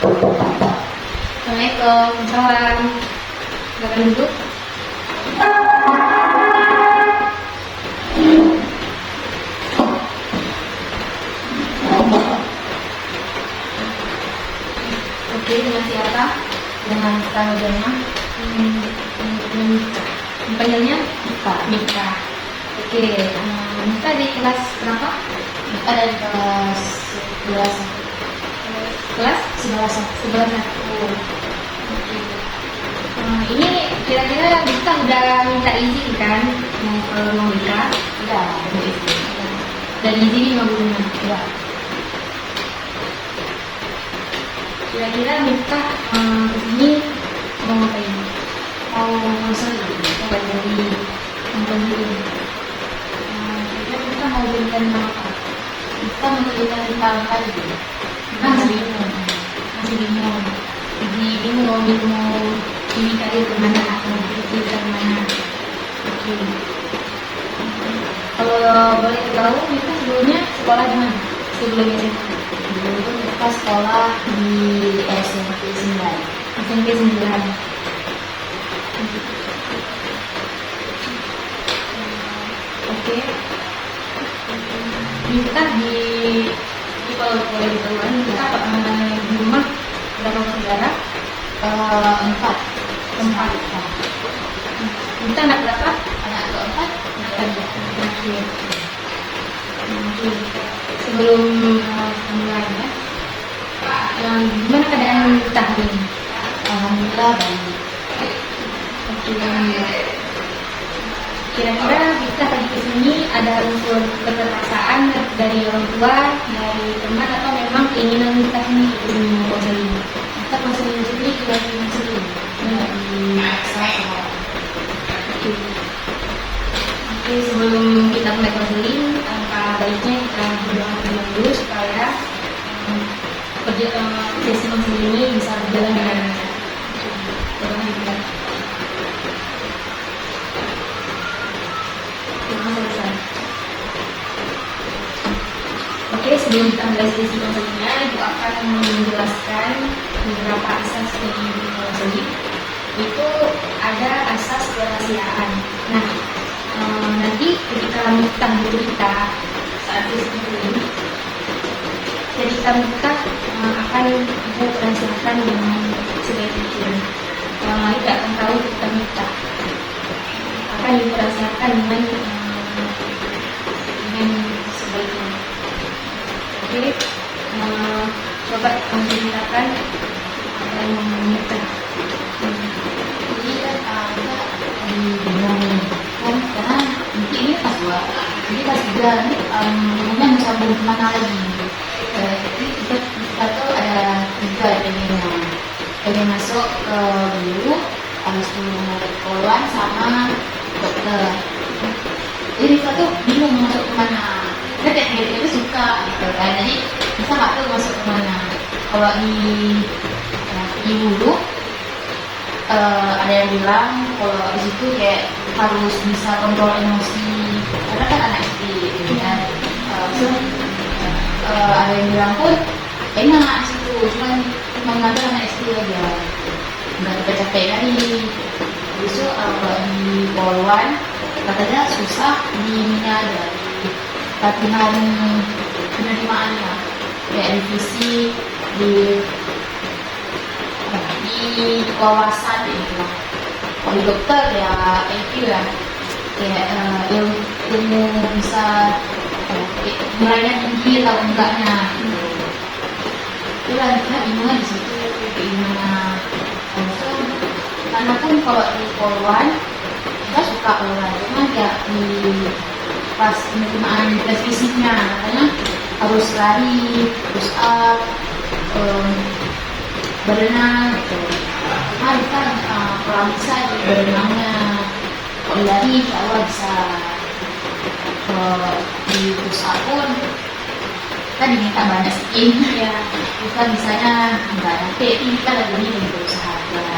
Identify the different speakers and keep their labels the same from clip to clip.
Speaker 1: Assalamualaikum. Salam. Silakan duduk. Oke, dengan siapa?
Speaker 2: Dengan tanggalnya
Speaker 1: Panggilnya
Speaker 2: Mika.
Speaker 1: Mika. Oke, Mika di kelas berapa?
Speaker 2: Mika dari kelas 11.
Speaker 1: Kelas
Speaker 2: 11.
Speaker 1: 11. Oke. Ini kira-kira Mika udah minta izin kan mau nikah?
Speaker 2: Udah, dari itu.
Speaker 1: Dan izin sama gurunya.
Speaker 2: Ya.
Speaker 1: Kira-kira Mika kesini mau ngapain?
Speaker 2: Mau konseling.
Speaker 1: Mau beli
Speaker 2: Jadi kita mau berikan apa? Kita mau berikan tahun lagi.
Speaker 1: Masih bingung. Jadi bingung mau ini kali kemana atau pilih kemana. Oke. Kalau boleh tahu Mika sebelumnya sekolah di mana? Sebelumnya
Speaker 2: Dulu itu kita sekolah di SMP 9.
Speaker 1: SMP 9. Oke. Mika di kalau boleh ditahukan Mika di rumah berapa saudara?
Speaker 2: 4.
Speaker 1: Mika anak berapa?
Speaker 2: Anak keempat.
Speaker 1: Oke. Sebelum mulai ya, gimana keadaan Mika hari ini?
Speaker 2: Alhamdulillah baik.
Speaker 1: Oke. Kira-kira Mika pergi ke sini ada unsur keterpaksaan dari orang tua, dari teman, atau memang keinginan Mika sendiri ingin mau konseling?
Speaker 2: Kita konseling sendiri juga di konseling. Tidak dipaksa sama orang.
Speaker 1: Oke. Oke, sebelum kita mulai konseling, angka baiknya kita berdoa dulu supaya sesi konseling ini bisa berjalan dengan lancar. Berdoa kita. Selesai. Oke, sebelum kita mulai sesi konselingnya, Ibu akan menjelaskan beberapa asas dari konseling. Itu ada asas kerahasiaan. Nah, nanti ketika Mika bercerita saat sesi konseling, ketika Mika akan Ibu rahasiakan dengan sebaik mungkin. Orang lain tidak akan tahu ketika Mika akan Ibu rahasiakan dengan sebaiknya. Oke, coba menceritakan apa yang mau Mika.
Speaker 2: Jadi kan kita bingung kan karena mungkin ini pas 2. Jadi pas 3 ini umumnya mau sambung kemana lagi. Jadi kita tuh ada 3 pengen masuk ke guru, habis itu mau poluan sama dokter. Jadi kita tuh bingung mau masuk kemana. Kita kayak itu suka gitu kan. Jadi kita nggak tahu masuk kemana. Kalau di guru ada yang bilang kalau di situ kayak harus bisa kontrol emosi karena kan anak SD gitu kan. Ada yang bilang pun enak di situ, cuma ngajar anak SD aja, nggak capek-capek kali. Besok kalau di Polwan katanya susah di ada latihan penerimaannya kayak revisi di wawasan gitu. Kalau di dokter ya IQ ya kayak ilmu bisa nilainya tinggi atau enggaknya gitu. Itulah kita bingung di situ gimana. Karena pun kalau di Polwan kita suka Polwan cuma ya di pas penerimaan tes fisiknya katanya harus lari, push up, berenang gitu. Nah kita kalau bisa di berenangnya, kalau lari insya Allah bisa. Di push up pun kita diminta banyak skin ya, kita misalnya nggak nyampe, kita lagi ini berusaha ya.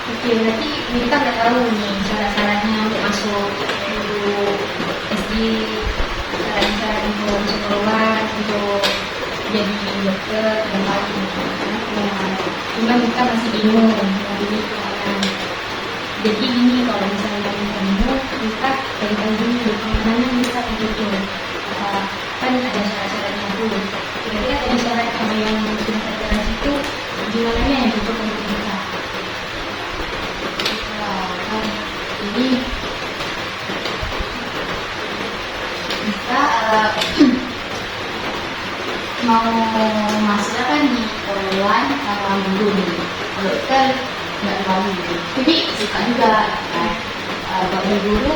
Speaker 1: Oke, berarti Mika nggak tahu nih cara-caranya untuk masuk SD, cara-cara untuk masuk keluar, untuk jadi dokter dan lain. Cuman kita masih bingung mau pilih kemana. Jadi gini, kalau misalnya kamu kita cari dulu kemana bisa itu kan ada syarat-syaratnya tuh. Kira-kira tadi syarat sama yang sudah tertera itu gimana yang cocok untuk kita?
Speaker 2: Jadi kita mau masuk kan di perluan sama dulu nih. Kalau kan nggak terlalu gitu. Tapi suka juga kan. Kalau guru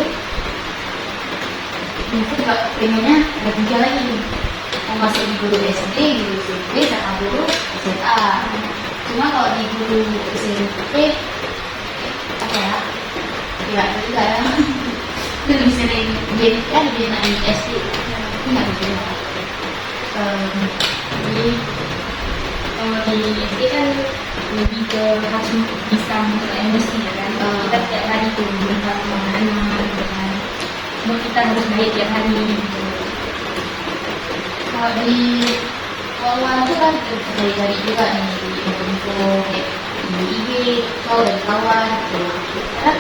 Speaker 2: itu juga pengennya ada 3 lagi nih. Mau masuk di guru SD, guru SMP, sama guru SMA. Cuma kalau di guru SMP apa ya? Ya juga ya. Itu lebih sering jadi kan lebih enak di SD. Tapi nggak bisa.
Speaker 1: Jadi kalau di SD kan lebih ke harus bisa masuk MSc ya kan. Kita tiap hari tuh berbuat kemana-mana gitu kan. Semua kita harus baik tiap hari gitu.
Speaker 2: Kalau di awal itu kan dari juga nih di info di IG, cowok dan kawan gitu. Karena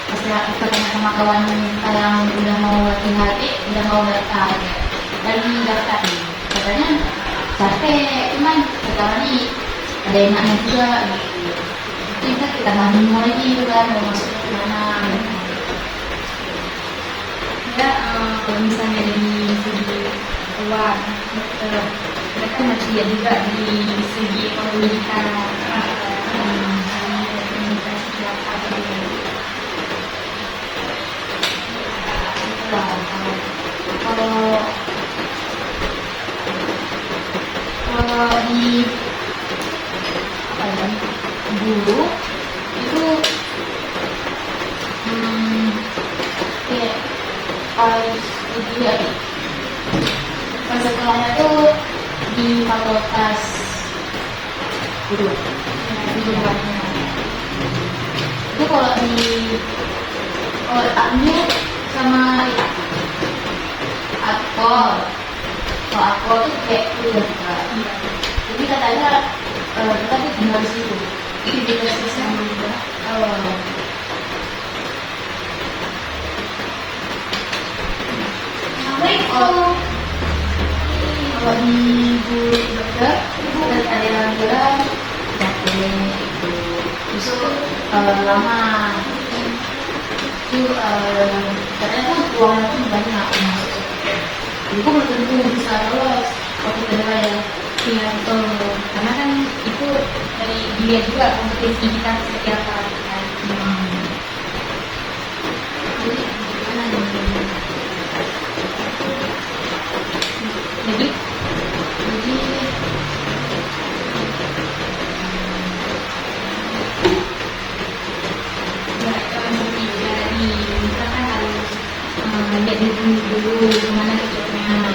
Speaker 2: pas kita tanya sama kawan kita yang udah mau latih udah mau daftar dari daftar nih, katanya capek, cuman sekarang nih ada enaknya juga gitu. Jadi kita nggak bingung lagi gitu kan mau masuk ke mana.
Speaker 1: Ya kalau misalnya dari segi uang dokter, kita kan harus lihat juga di segi ekonomi kita.
Speaker 2: Kalau di apa ya guru itu kayak harus dilihat pas sekolahnya tuh di fakultas guru di jurusannya itu kalau ambil sama kalau aku tuh kayak udah jadi katanya kita tuh tinggal di situ itu juga sama juga
Speaker 1: Assalamualaikum.
Speaker 2: kalau di guru dokter itu ada yang bilang capek itu justru lama itu katanya tuh uangnya tuh banyak masuk jadi kok belum tentu bisa lolos waktu kedua ya.
Speaker 1: Iya betul, karena kan itu dari dilihat juga kompetensi kita seperti apa kan.
Speaker 2: Jadi gimana nih?
Speaker 1: Jadi ya kalau seperti itu tadi kita kan harus lihat dulu gimana cocoknya.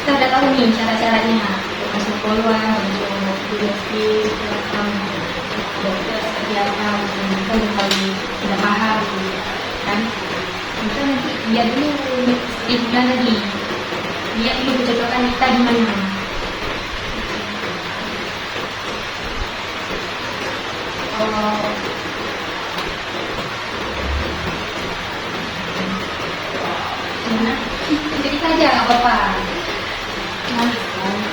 Speaker 1: Kita udah tahu nih syarat-syaratnya untuk masuk peluang untuk PhD dokter seperti apa, kita udah tahu sudah paham gitu kan. Kita nanti lihat dulu seperti bulan tadi, lihat dulu kecocokan kita di mana. Gimana? Jadi saja nggak apa-apa.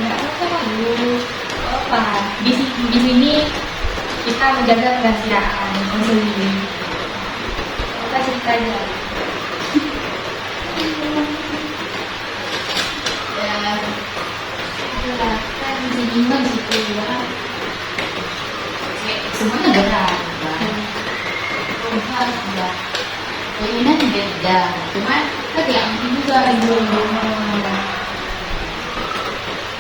Speaker 1: Nggak apa-apa dulu. Apa? Di sini kita menjaga kerahasiaan sendiri. Kita cerita aja.
Speaker 2: ya itulah kan bingung situ ya kan. Semuanya berat harus berat keinginan beda cuman kan yang penting juga belum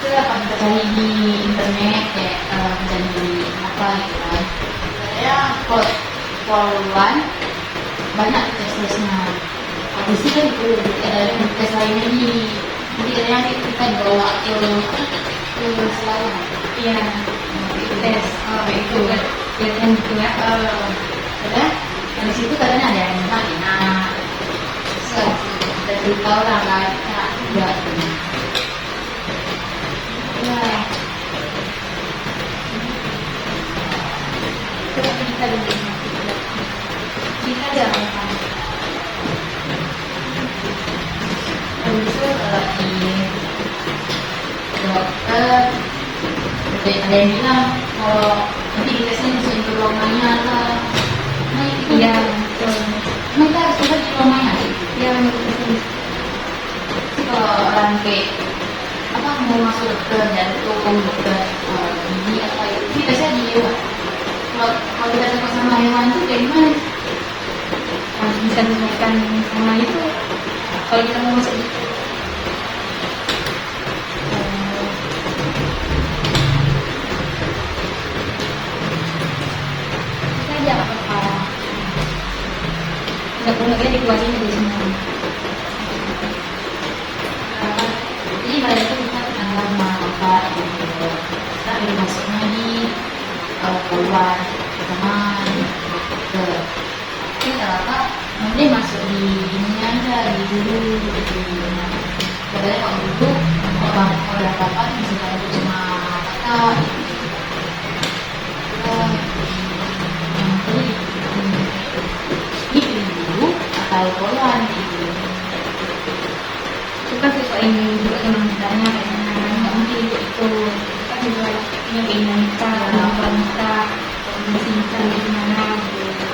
Speaker 2: itu akan kita cari di internet kayak jadi apa gitu kan saya poluan banyak tes-tesnya di sini kan itu ada tes lainnya nih jadi nanti kita bawa ke selama
Speaker 1: Iya, tes. Oh itu kelihatan gitu ya.
Speaker 2: Karena dari situ kadang ada yang enak dari tahu orang lain juga Ya,
Speaker 1: Coba kita dulu. Kita jangan
Speaker 2: habis itu kalau di dokter ada yang bilang kalau nanti ditesnya masukin ke ruang maya lah. Nah itu
Speaker 1: Iya, betul.
Speaker 2: emang kita harus coba di ruang maya.
Speaker 1: Iya, betul.
Speaker 2: Jadi kalau orang kayak apa mau masuk dokter jantung, dokter gigi apa itu, sih biasanya di hewan. Kalau kita takut sama hewan itu kayak gimana?
Speaker 1: Harus bisa menyesuaikan sama itu. Kalau kita mau masuk itu. Kita aja nggak apa-apa. Udah punya dikeluarin dari semua.
Speaker 2: Jadi mereka itu kita tanggal apa gitu. Kita ada masuknya di keluar sama dokter. Tapi ternyata nanti masuk di ini aja di dulu gitu. Katanya kalau dulu kalau ada apa-apa bisa bantu sama kakak. Jadi ini dulu atau keluar gitu.
Speaker 1: Itu kan sesuai juga dengan kitanya kayaknya nggak mungkin itu kan juga punya keinginan kita kemampuan kita kondisi kita gimana gitu.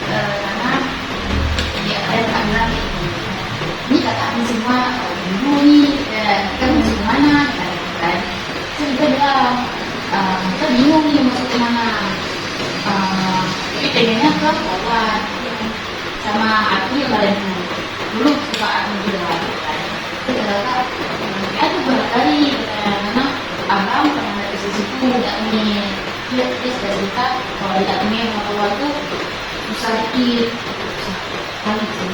Speaker 2: Karena ya ada bilang ini kata kami semua ibu nih kita mau kemana kan terus kita bilang kita bingung nih masuk kemana tapi pengennya ke Polwan sama aku yang badan dulu suka aku juga kan terus ternyata ya tuh barangkali karena abang pernah ada di situ datangnya dia sudah cerita kalau datangnya sama Polwan tuh susah dikit kali sih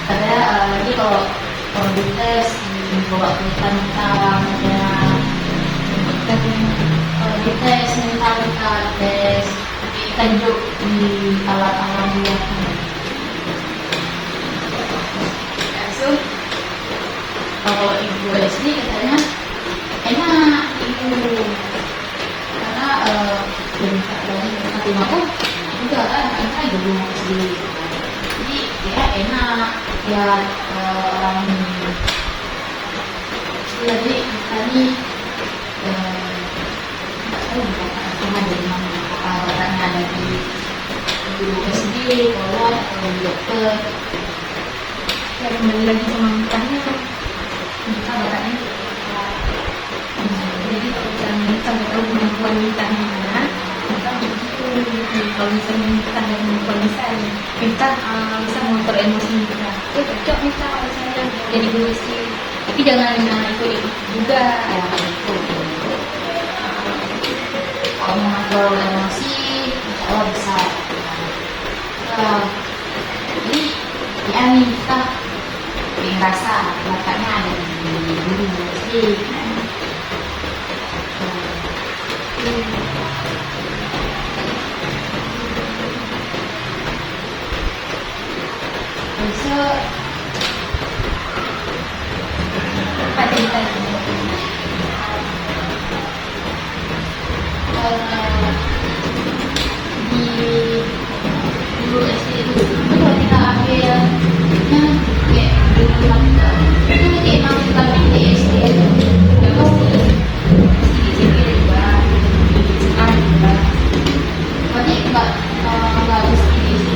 Speaker 2: karena jadi kalau dites dibawa ke hutan ya kalau dites mental kita tes kita duduk di alat-alat dia so kalau ibu SD katanya enak ibu karena dari satu aku juga kan kita ibu sendiri jadi ya enak ya orang jadi tadi cuma dari mana apakah bapaknya ada di guru SD kalau atau di dokter
Speaker 1: Ya kembali lagi sama mutanya kita bapaknya jadi kalau kita sampai tahu kemampuan mutanya mana kita begitu gitu. Kalau misalnya kita ada kemampuan bisa ya kita bisa mengatur emosi kita ya cocok nih kalau misalnya jadi guru sih tapi jangan ikut juga
Speaker 2: ya itu kalau mengatur emosi insya Allah bisa jadi ya nih kita ngerasa bapaknya ada di guru SD besok
Speaker 1: apa cerita
Speaker 2: di guru SD itu kalau kita ambil kayak di tempat itu kayak masukkan di SD itu ya pasti sedikit juga juga berarti nggak harus di SD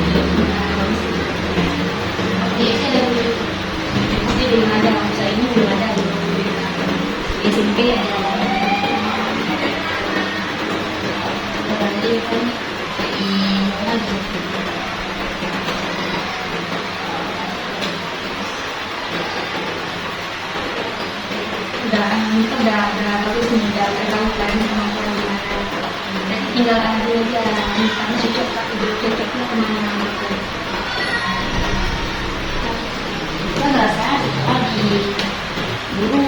Speaker 2: ada dulu
Speaker 1: pasti belum ada masa ini belum ada SMP ada
Speaker 2: berarti kan di mana gitu
Speaker 1: udah bagus nih udah tahu kan kemampuan gimana dan tinggal ambil aja misalnya cocok cocoknya kemana gitu.
Speaker 2: kita ngerasa di guru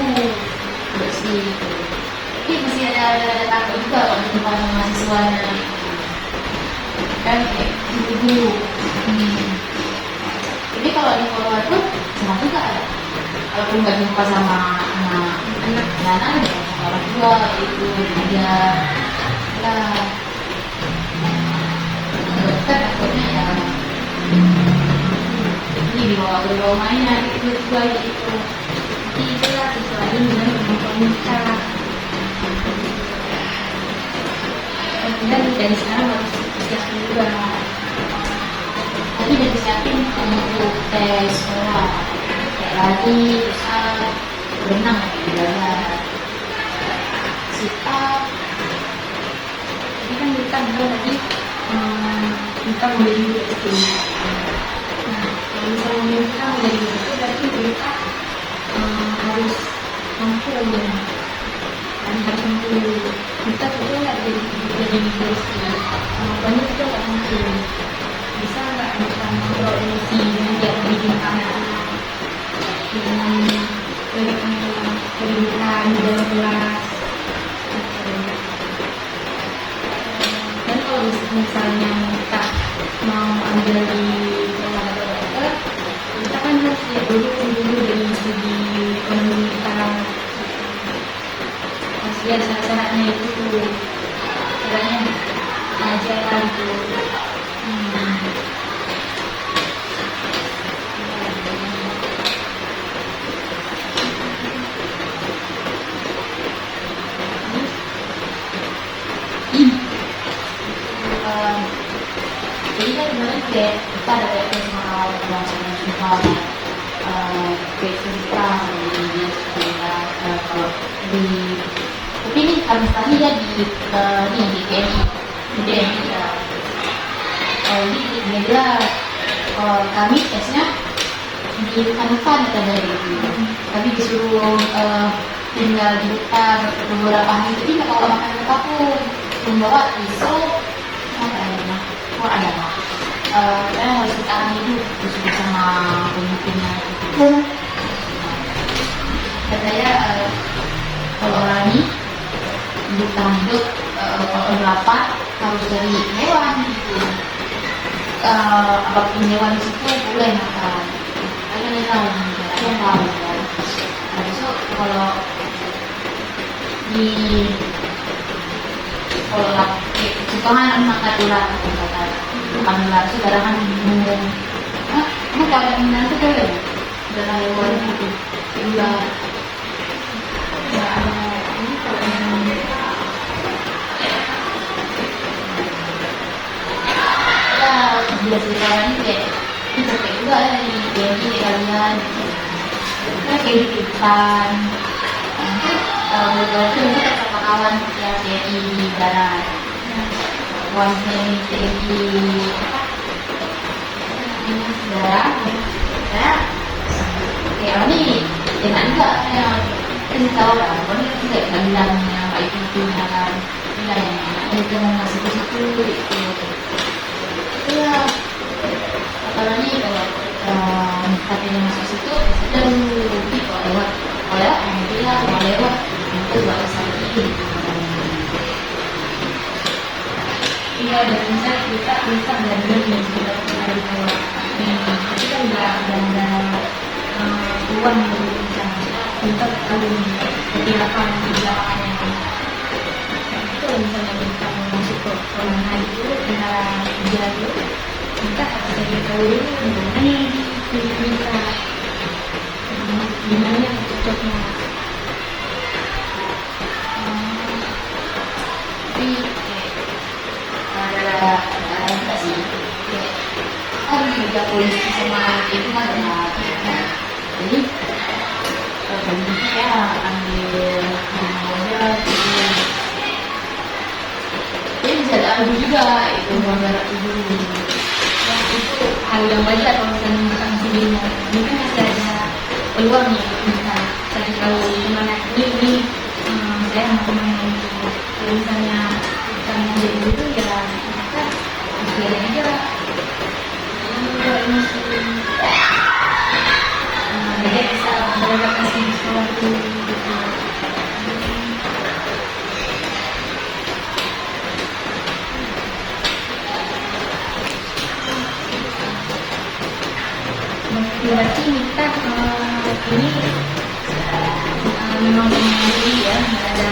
Speaker 2: bersih tapi masih ada takut juga kalau di depan mahasiswanya kan kayak guru kalau di forward pun sama juga ya. Kalaupun nggak jumpa sama anak-anak ya sama orang tua itu dia lah kan takutnya ya ini dibawa mainan itu juga gitu.
Speaker 1: Jadi itulah sesuatu dengan pemerintah. Dan dari sekarang harus siapin juga.
Speaker 2: Tapi udah disiapin untuk tes sekolah kayak lari, berenang, belajar sit up.
Speaker 1: Jadi kan kita bilang tadi kita mau jadi guru SD. Nah, kalau misalnya kita mau jadi guru itu berarti kita harus mampu dan harus mampu. Kita betul nggak jadi guru SD. Banyak kita nggak mampu. Bisa nggak kita mengontrol emosi dengan dia bikin anak-anak dengan kehidupan di dalam kelas. Dan kalau misalnya kita mau ambil di sekolah atau dokter, kita kan harus lihat dulu dari segi ekonomi kita, harus lihat syarat-syaratnya itu, caranya aja gitu.
Speaker 2: Jadi kan kemarin kayak kita ada kayak personal yang suka kayak cerita di kalau di tapi ini kami tadi ya di ini di KMI ya di media kami tesnya di Kanifan katanya gitu tapi disuruh tinggal di depan beberapa hari jadi nggak kalau makan ke kapur membawa pisau apa ya kok ada apa kita harus ditahan dulu terus bersama pemimpinnya katanya kalau orang ini bertahan hidup kalau berapa harus dari hewan gitu apapun hewan di situ boleh makan karena tahu yang tahu kan nah besok kalau di sekolah itu kan makan ular makan ular saudara kan bingung kamu kalau ada minat itu boleh saudara hewan itu ular
Speaker 1: Ya ada ini kalau yang
Speaker 2: kita biasa sekarang ini kayak kita capek juga ya di BNI kalian kita kehidupan beberapa kita sama kawan yang BNI di darat kawan BNI darat ya kayak ini enak juga yang kita tahu lah ini tidak bilang yang baik itu kan tidak yang itu mau masuk ke situ itu ya apalagi kalau katanya masuk situ dan kalau lewat nanti ya kalau lewat itu nggak bisa lagi
Speaker 1: iya dan misalnya kita belajar yang sudah pernah di bawah tapi kan nggak ada uang yang bisa kita tahu seperti apa di belakangnya itu misalnya kita mau masuk ke sekolah itu kita kerja itu kita harus cari tahu dulu gimana nih kita gimana yang cocoknya
Speaker 2: tapi ada enggak sih kan juga polisi sama itu kan ada jadi bagi saya ambil aja jadi bisa diambil juga itu gambar itu
Speaker 1: itu hal yang wajar kalau misalnya bukan sendirinya ini kan masih ada peluang ya bisa cari tahu gimana ini saya mau kemana itu kalau misalnya kita mau jadi itu ya kita biarin aja emosi dia bisa beradaptasi di sekolah itu gitu. berarti nikah ini memang sendiri ya, nggak ada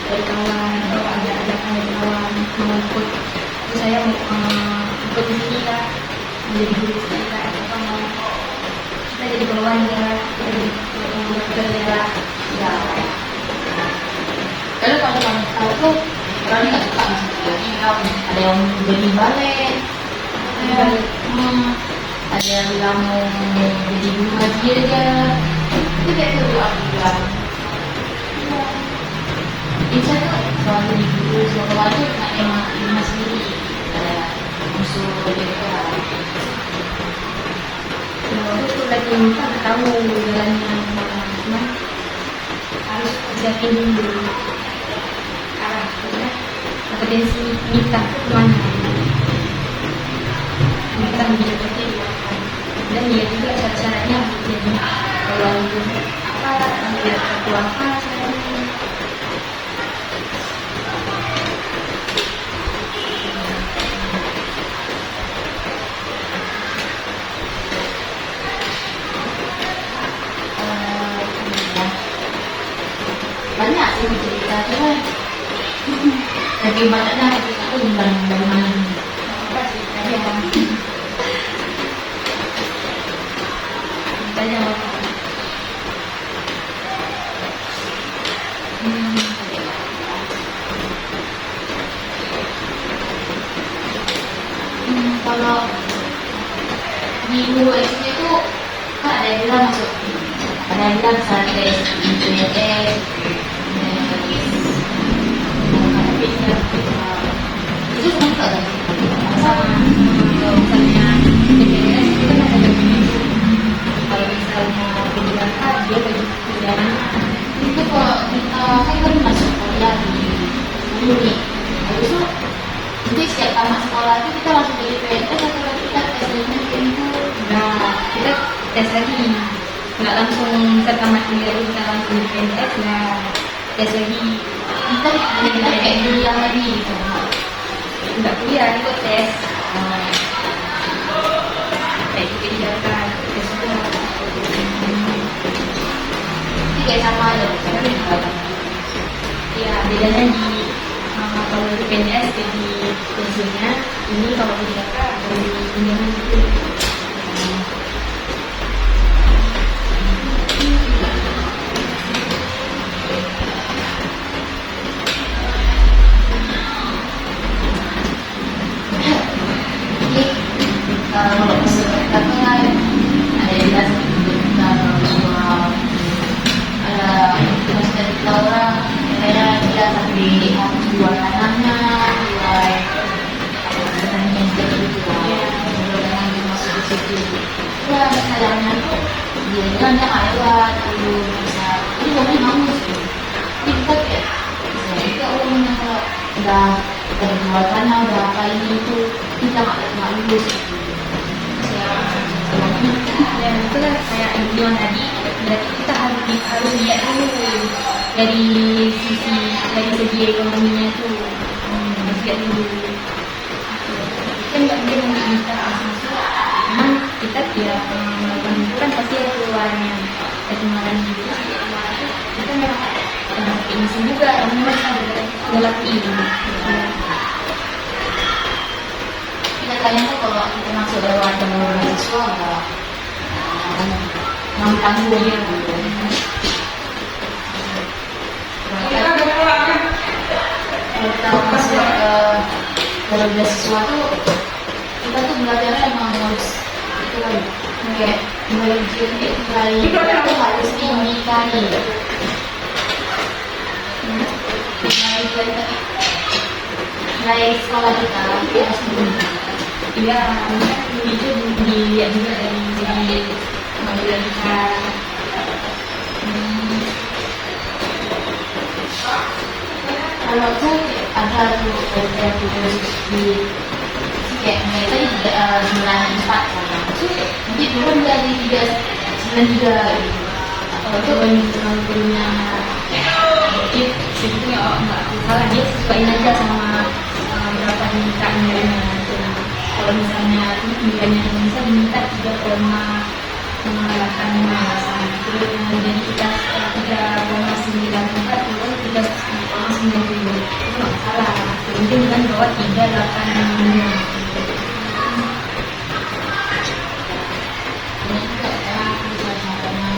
Speaker 1: dari kawan atau ada dari kawan mau ikut, terus saya mau ikut di sini lah menjadi guru kita atau mau kita jadi bawahan ya, jadi
Speaker 2: Ya. Kalau kamu tahu tuh orang nggak suka misalnya ada yang beli balik, ada yang bilang mau jadi guru ngaji aja, itu kayak gitu aku bilang. Bisa tuh selalu jadi guru selalu wajib nggak emang ilmu sendiri ada unsur direktorat.
Speaker 1: Waktu itu lagi minta tahu jalannya cuma harus siapin dulu arah ya, kompetensi nikah itu kemana, nikah seperti dan dia juga syarat-syaratnya jadi kalau apa lihat kartu apa syaratnya.
Speaker 2: Banyak sih cerita cuma tapi banyaknya aku bilang dari mana
Speaker 1: Apa sih tanya tanya apa?
Speaker 2: Kalau di USD itu kan ada yang bilang masuk, ada yang bilang saat tes IPS, itu semua tak ada
Speaker 1: Sama kalau misalnya PPS itu kan ada definisi, kalau misalnya PDAK dia bagi pidana
Speaker 2: itu kalau kita kan masuk kuliah di Juni, habis itu jadi setiap tamat sekolah itu kita langsung jadi PNS atau kita tes lagi itu.
Speaker 1: nah kita tes lagi, nggak langsung tamat kuliah kita langsung di PNS, nah tes lagi
Speaker 2: Kita kayak kuliah lagi gitu.
Speaker 1: nggak kuliah ikut tes kayak gitu dijalankan tes itu
Speaker 2: Ini kayak sama aja.
Speaker 1: ya bedanya di kalau di PNS jadi pensiunnya, ini kalau di Jakarta dari tunjangan itu.
Speaker 2: Kalau masuk ke kantor ada yang bilang ada Ustaz Laura katanya dia sampai harus jual tanahnya, jual tanahnya gitu lah, jual masuk ke situ. Ya masalahnya tuh dia bilang dia nggak lewat dulu bisa, ini uangnya bagus. Kita kayak kita uangnya kalau udah jual tanah udah apa ini itu kita nggak lulus.
Speaker 1: Dan itu kan kayak yang bilang tadi, berarti kita harus lihat dulu dari segi ekonominya tuh, harus lihat dulu. Kan nggak mungkin kita langsung, memang kita tidak melakukan liburan pasti ada keluarnya, ada kemarin gitu. Kita memang ada ini juga, memang ada ngelakuin.
Speaker 2: Kita tanya tuh kalau kita masuk lewat jalur mahasiswa nggak tanggung ya gitu. Kalau kita masuk ke jalur beasiswa tuh kita tuh belajarnya emang harus itu kan kayak mulai ujian kita tuh harus tinggi kali. Nilai sekolah kita harus tinggi.
Speaker 1: Iya, itu dilihat juga dari segi kemampuan kita.
Speaker 2: Kalau tuh ada tuh di kayak mereka di 94 sama. Nanti turun dari 393 gitu.
Speaker 1: Kalau itu punya tip sebetulnya nggak salah, dia sesuaiin aja sama berapa nikahnya. kalau misalnya nilainya bisa diminta 3,8 terus jadi kita 3,94 turun 3,90 itu nggak masalah, penting kan bahwa 3,85.
Speaker 2: Ini juga ya, bisa caranya.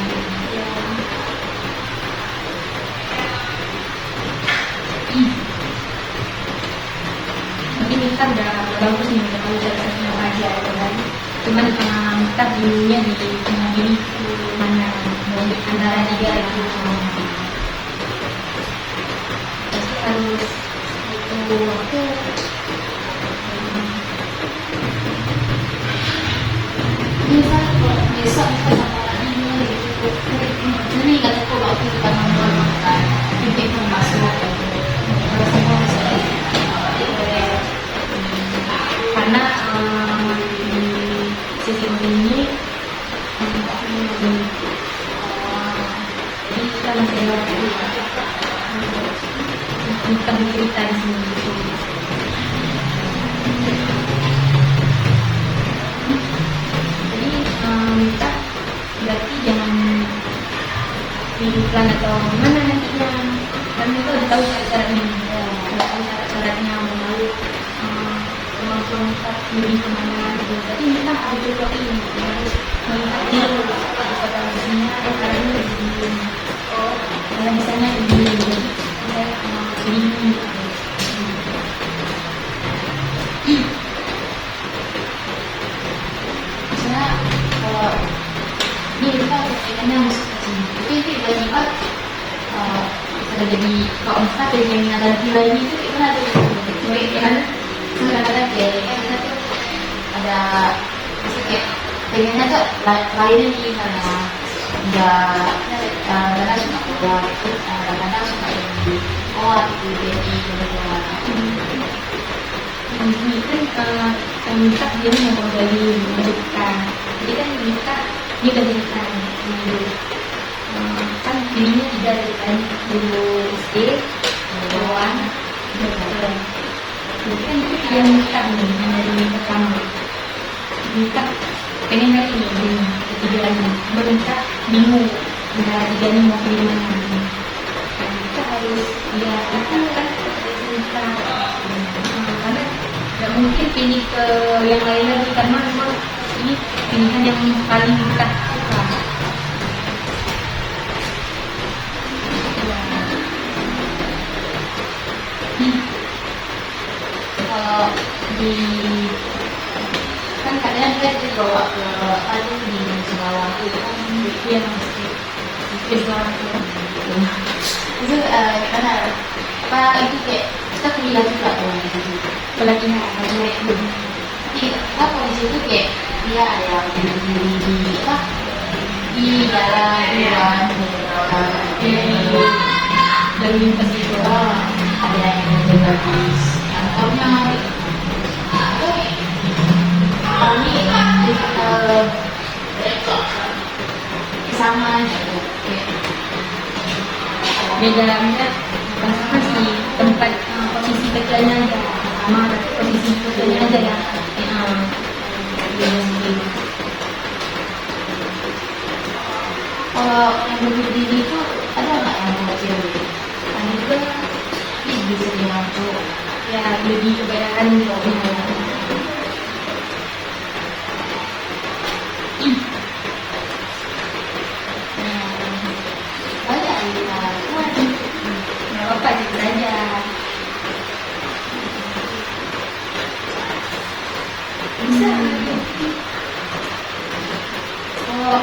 Speaker 1: Mungkin kita udah bagus nih, udah tahu cara aja kan. Cuman kita bingungnya di tengah ini mana antara tiga itu pasti harus itu waktu.
Speaker 2: Bisa besok kita sama ini kata aku waktu kita menggunakan titik masuk
Speaker 1: Karena di sistem ini jadi kita masih bukan cerita di sini. Jadi kita berarti jangan iklan atau mana nantinya, karena itu udah tahu syarat-syaratnya, udah tahu syarat-syaratnya mau kemampuan kita lebih kemana gitu. Tapi kita harus coba ini, harus melihat dulu potensinya, caranya begini. Oh, kalau misalnya ini, jadi saya ini.
Speaker 2: misalnya kalau ini kita pengennya masuk ke sini tapi itu tiba-tiba bisa jadi kalau misalnya pengen ada gila ini itu kita ada kan kadang-kadang kayak kita tuh ada masih kayak pengennya tuh lainnya nih karena kadang suka keluar kadang suka ini di BNI
Speaker 1: Ini kan yang minta dia mau kembali melanjutkan. Jadi kan minta dia gantikan dulu. Kan dirinya tidak kan dulu SD, bawaan, dokter. Jadi kan itu dia minta nih yang dari pertama. Minta pengen lagi nih ketiga lagi. Minta bingung antara tiga ini mau pilih mana. Kita harus ya itu kan minta. Karena nggak mungkin pilih ke yang lain lagi karena memang ini pilihan yang paling kita suka.
Speaker 2: Kalau di kan kadang kita dibawa ke di Sumbawa itu kan
Speaker 1: Yang Islam
Speaker 2: itu karena apa itu kayak kita kuliah juga tuh gitu.
Speaker 1: pelatihan
Speaker 2: Tapi apa di situ kayak dia ada berdiri di apa di jalan
Speaker 1: dari lintas itu
Speaker 2: ada yang menjaga di kantornya kami sama gitu
Speaker 1: beda minat bukan sama sih tempat posisi kerjanya aja sama tapi posisi kerjanya aja ya beda sendiri.
Speaker 2: kalau yang berdiri itu ada nggak yang kecil gitu
Speaker 1: Ada juga
Speaker 2: bisa dibantu
Speaker 1: ya lebih kebanyakan
Speaker 2: banyak ya
Speaker 1: nggak apa-apa gitu aja. Bisa
Speaker 2: kalau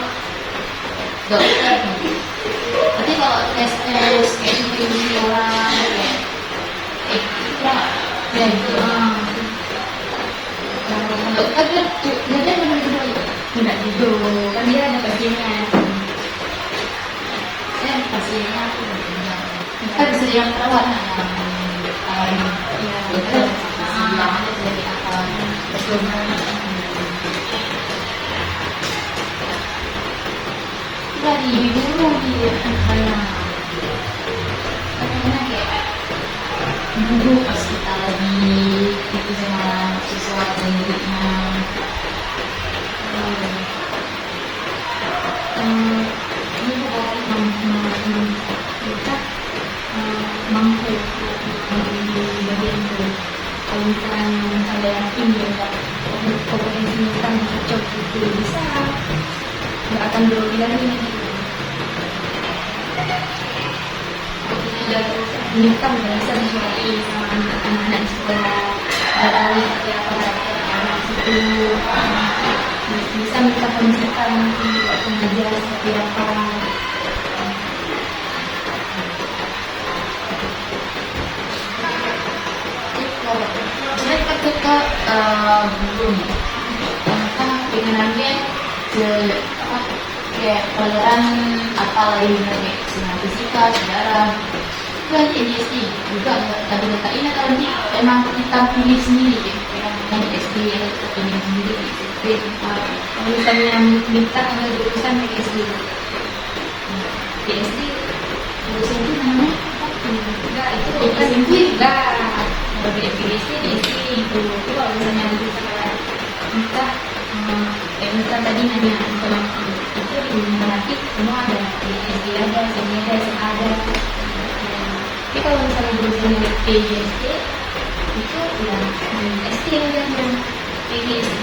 Speaker 2: dokter nanti kalau tes kayak seperti orang
Speaker 1: ya itu
Speaker 2: dokter kan dia benar-benar
Speaker 1: enggak gitu kan dia ada pasiennya.
Speaker 2: saya pasiennya aku kan bisa yang perawat
Speaker 1: Ya,
Speaker 2: dokter yang ada dari apa dari dulu di karena kayak dulu pas kita lagi itu sama sesuatu hidupnya.
Speaker 1: Ini berarti kita mampu di bagian itu. Kalau misalnya ada yang tinggi enggak kompetensi kita cocok itu bisa nggak akan grogi lagi gitu. Dan kita udah bisa menyesuaikan sama anak-anak di sekolah, tahu seperti apa anak itu, bisa kita kondisikan mungkin waktu mengajar seperti apa.
Speaker 2: Sebenarnya ketika belum kita pengenannya kayak pelajaran apa lain kayak fisika, sejarah itu nanti SD juga tapi dekat ini kalau nanti emang kita pilih sendiri yang di SD atau pilih sendiri di SMP.
Speaker 1: Kalau misalnya minta ambil jurusan di SD, di SD jurusan itu namanya enggak itu bukan enggak di SD itu kalau misalnya bisa minta minta tadi nanya informasi itu di matematik semua ada di SD ada, SMP ada, SMA ada. Tapi kalau misalnya jurusannya PGSD itu ya SD aja yang PGSD.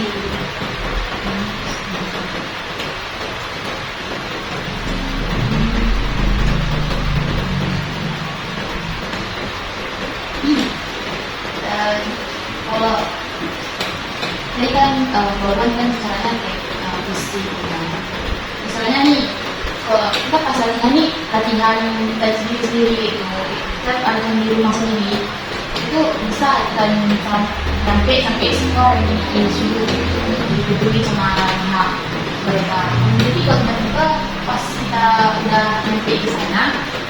Speaker 2: Kalau ini kan korban kan caranya kayak fisik misalnya nih kalau kita pasalnya nih latihan kita sendiri gitu kan ada di rumah sendiri itu bisa kita sampai skor yang disuruh diberi sama pihak mereka. Jadi kalau tiba-tiba pas kita udah sampai di sana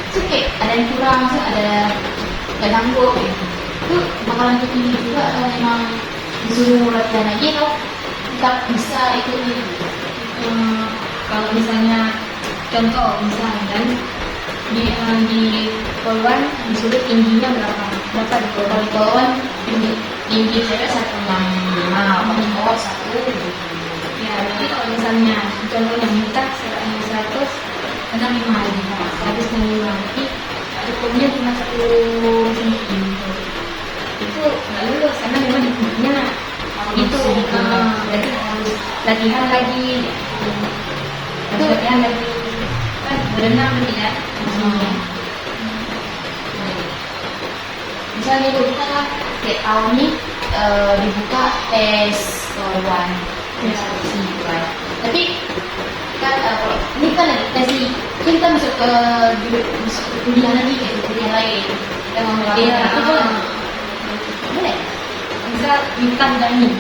Speaker 2: itu kayak ada yang kurang, ada yang nanggung gitu. Itu bakalan terpilih juga atau memang disuruh latihan lagi atau tetap bisa ikut gitu.
Speaker 1: Kalau misalnya contoh misalnya kan di poluan disuruh tingginya berapa di
Speaker 2: Kalau di kawan tinggi saya 165, kalau di bawah 1
Speaker 1: ya. Jadi kalau misalnya contohnya minta 100 karena 105 jadi cukupnya cuma 1 senti itu nggak lulus karena memang dipunya itu berarti harus latihan lagi itu latihan lagi kan berenang tidak
Speaker 2: misalnya itu kita kan kayak tahun ini dibuka tes keluaran gitu kan. Tapi kan kalau ini kan ada tes nih kita masuk ke kuliah lagi kayak kuliah lain kita mau melakukan itu boleh
Speaker 1: bisa minta dani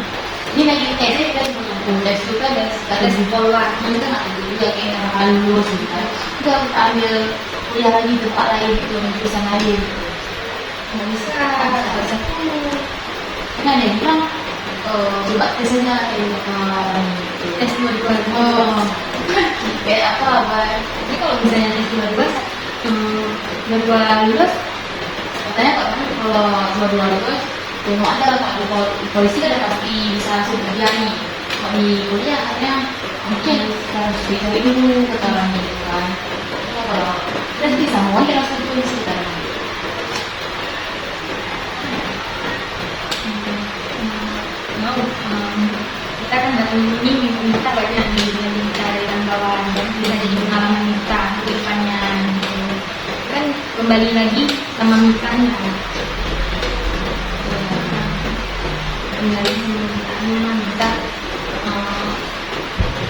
Speaker 2: ini lagi tesnya kita sebelum tes juga ada sekolah kita nggak tahu juga kayak akan lulus gitu kan kita ambil kuliah lagi di tempat lain itu jurusan lain
Speaker 1: nggak bisa salah satu
Speaker 2: karena ada yang bilang coba tes aja
Speaker 1: tes 2
Speaker 2: kayak apa
Speaker 1: jadi kalau misalnya tes 2 lulus
Speaker 2: katanya kalau dua lulus mau ada kalau polisi kan pasti bisa langsung kerja nih kalau di kuliah katanya mungkin harus dicari dulu keterangan gitu kan kalau nanti sama aja langsung polisi kan
Speaker 1: mau kita kan dari ini kita banyak nih kita dari bawaan dan bisa jadi pengalaman kita ke depannya gitu. Kan kembali lagi sama mitanya kembali sama kita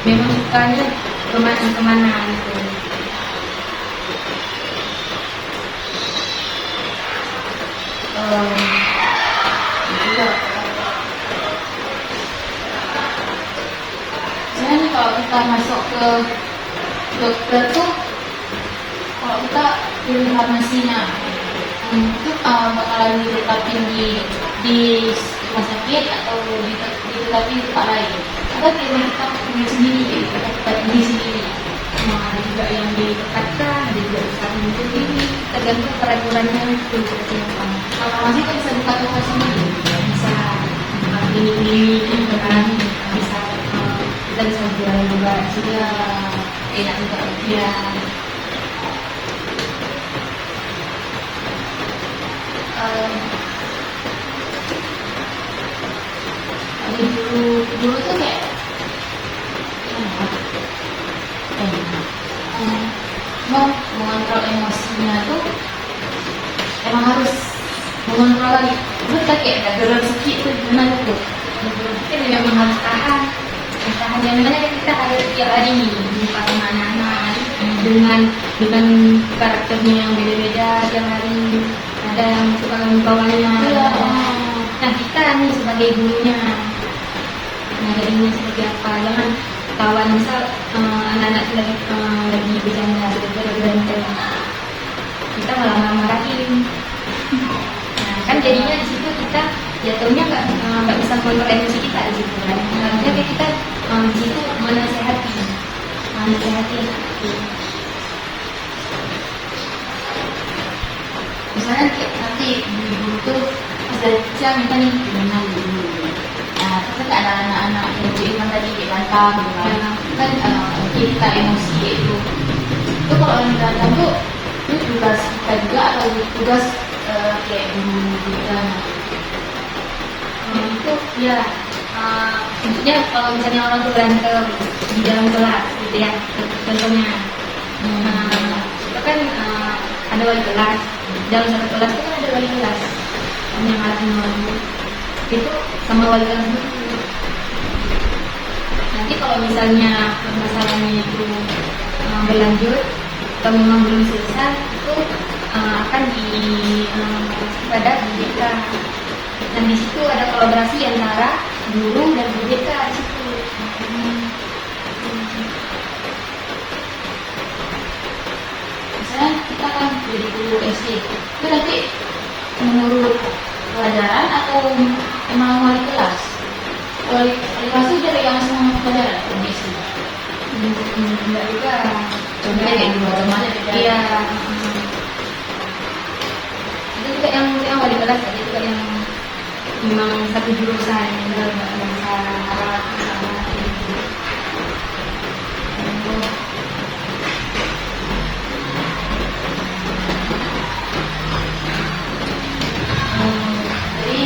Speaker 1: memang sukanya kemana gitu.
Speaker 2: sebenarnya kalau kita masuk ke dokter tuh kalau kita pilih farmasinya itu bakalan ditetapin di rumah sakit atau ditetapin di tempat lain atau kita punya sendiri kita pilih sendiri.
Speaker 1: Ada juga yang ditekatkan, ada juga usaha sendiri, tergantung peraturannya itu seperti apa.
Speaker 2: Kalau masih kan bisa buka toko sendiri
Speaker 1: Bisa klinik-klinik gitu kan, bisa kita bisa jualan juga
Speaker 2: Juga enak juga.
Speaker 1: ya.
Speaker 2: Em, Dari dulu tuh kayak mau mengontrol emosinya tuh emang harus mengontrol lagi. Gue kayak ada rezeki tuh gimana tuh?
Speaker 1: Mungkin memang harus tahan, yang mana kita ada tiap hari jumpa sama anak-anak dengan karakternya yang beda-beda tiap hari, ada yang suka bawahnya.
Speaker 2: Iya.
Speaker 1: Nah kita nih sebagai gurunya ngajarinya seperti apa, jangan kawan misal anak-anak itu lagi bercanda lagi berantem, kita malah marahin. Nah kan jadinya di situ kita jatuhnya nggak bisa kontrol emosi kita di situ kan. Harusnya kayak kita di situ menasehati.
Speaker 2: Misalnya kayak nanti di guru tuh pas dari kecil minta nih gimana dulu. Nah, terus kan ada anak-anak yang bilang tadi kayak bantah gitu kan. Kita emosi itu. Itu kalau orang berantem tuh itu tugas kita juga atau tugas kayak guru kita.
Speaker 1: Itu ya maksudnya kalau misalnya orang tuh berantem di dalam kelas gitu ya, contohnya itu kan ada wali kelas, dalam satu kelas itu kan ada wali kelas yang harus menolong itu sama wali kelas itu. Nanti kalau misalnya permasalahannya itu berlanjut atau memang belum selesai, itu akan pada BJK. Dan di situ ada kolaborasi antara guru dan BJK di situ.
Speaker 2: Misalnya kita kan jadi guru SD, itu nanti menurut pelajaran atau emang wali kelas? Wali kelas itu dari yang semua pelajaran di SD.
Speaker 1: Enggak juga.
Speaker 2: Contohnya kayak dulu bagaimana beda?
Speaker 1: Iya. Itu juga yang wali kelas, ada juga yang memang satu jurusan dalam bahasa Arab sama gitu.
Speaker 2: Jadi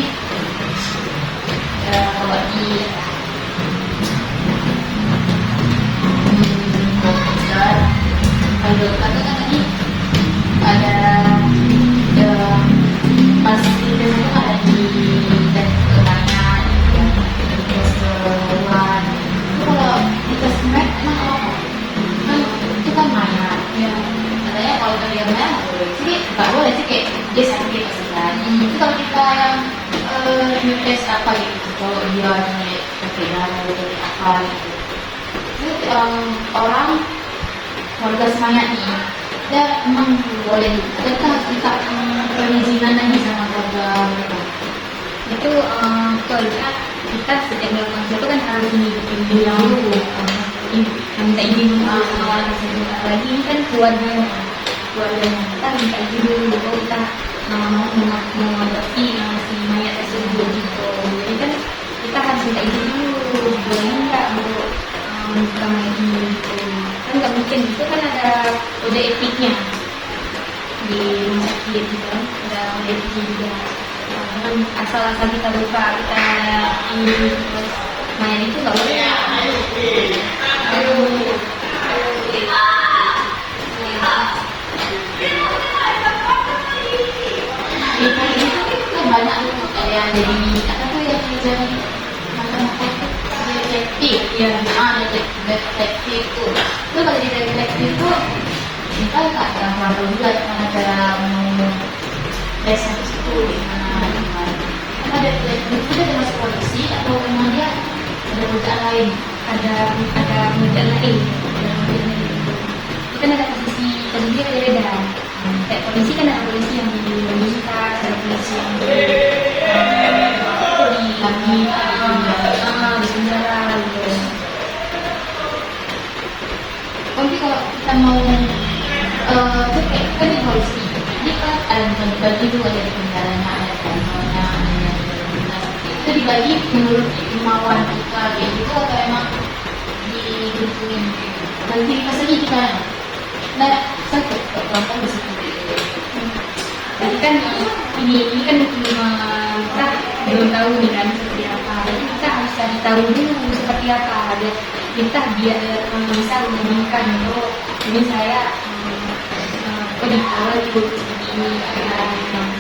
Speaker 2: kalau di kalau kata kan tadi ada pasti biasanya ada di tes kebanyakan tes keluar. Kalau di tes kebanyakan emang apa? Kan itu kan maya.
Speaker 1: Ya.
Speaker 2: Katanya kalau dari yang maya nggak boleh sih kayak dia sakit pasti kan. Itu kalau kita yang tes apa gitu, kalau dia nih pakai darah atau apa gitu. Itu orang warga semangat nih, dia emang boleh. Kita harus minta perizinan lagi sama warga mereka.
Speaker 1: Itu soalnya kita setiap melakukan sesuatu kan harus izin dulu, minta izin dulu sama orang tersebut. Apalagi ini kan keluarganya kita minta izin dulu bahwa kita mau mengadopsi si mayat tersebut gitu. Jadi kan kita harus minta izin dulu, boleh nggak untuk membuka mayat ini gitu. Kan nggak mungkin, itu kan ada kode etiknya di rumah sakit gitu kan, ada kode etiknya juga. Kan asal-asal kita buka, kita ini terus mayat itu nggak boleh.
Speaker 2: Di politik itu banyak tuh kayak jadi apa tuh yang jadi macam-macam detektif ya, detektif tuh. Itu kalau di detektif tuh kita nggak ada juga gimana cara mau tes itu gimana. Ada detektif itu dia masuk polisi atau memang dia ada pekerjaan lain?
Speaker 1: Ada pekerjaan lain. Itu kan ada posisi sendiri beda-beda. Kayak polisi kan ada polisi yang di lintas, ada polisi yang di penjara gitu.
Speaker 2: Tapi kalau kita mau tuh kayak kan di polisi, ini kan ada bagi juga dari penjaranya, ada kantornya, ada dinas. itu dibagi menurut kemauan kita kayak gitu atau emang digituin nanti pas lagi kita nah sakit kalau bisa
Speaker 1: Jadi kan ini kan kita belum tahu nih kan seperti apa. Jadi kita harus cari tahu dulu seperti apa. Ada kita biar bisa memberikan itu. Ini saya di awal ikut seperti ini,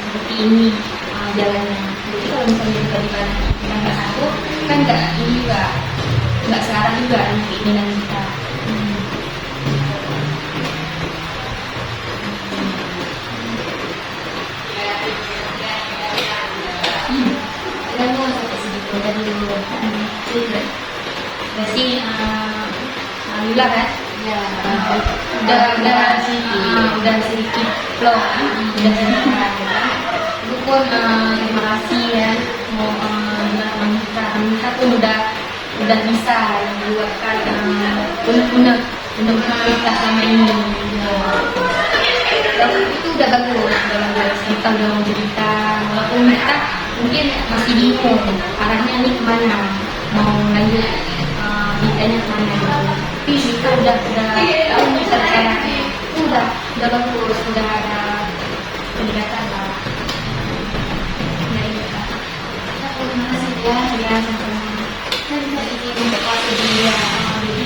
Speaker 1: seperti ini jalannya. Jadi kalau misalnya kita di mana kita nggak satu, kan nggak sekarang juga keinginan kita.
Speaker 2: dan mau sampai segitu dari dulu
Speaker 1: Berarti alhamdulillah kan
Speaker 2: ya
Speaker 1: udah sedikit flow kan? Udah sedikit kan? Itu pun terima kasih ya mau kita pun udah bisa membuatkan unek-unek kita selama ini itu udah bagus kita udah mau cerita walaupun kita mungkin masih bingung arahnya ini kemana mau lanjut ceritanya kemana tapi kita udah tahu kita caranya udah bagus udah ada pendekatan lah ya iya
Speaker 2: terima kasih ya
Speaker 1: ya sama-sama
Speaker 2: saya bisa izin untuk waktu dia
Speaker 1: jadi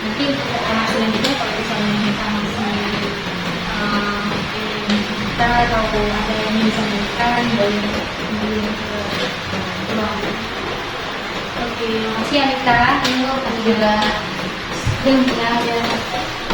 Speaker 1: nanti untuk informasi selanjutnya kalau misalnya kita masih kita atau ada yang bisa disampaikan boleh hubungi ke ruang. Oke, makasih Anita.
Speaker 2: Terima kasih juga
Speaker 1: Dan ya.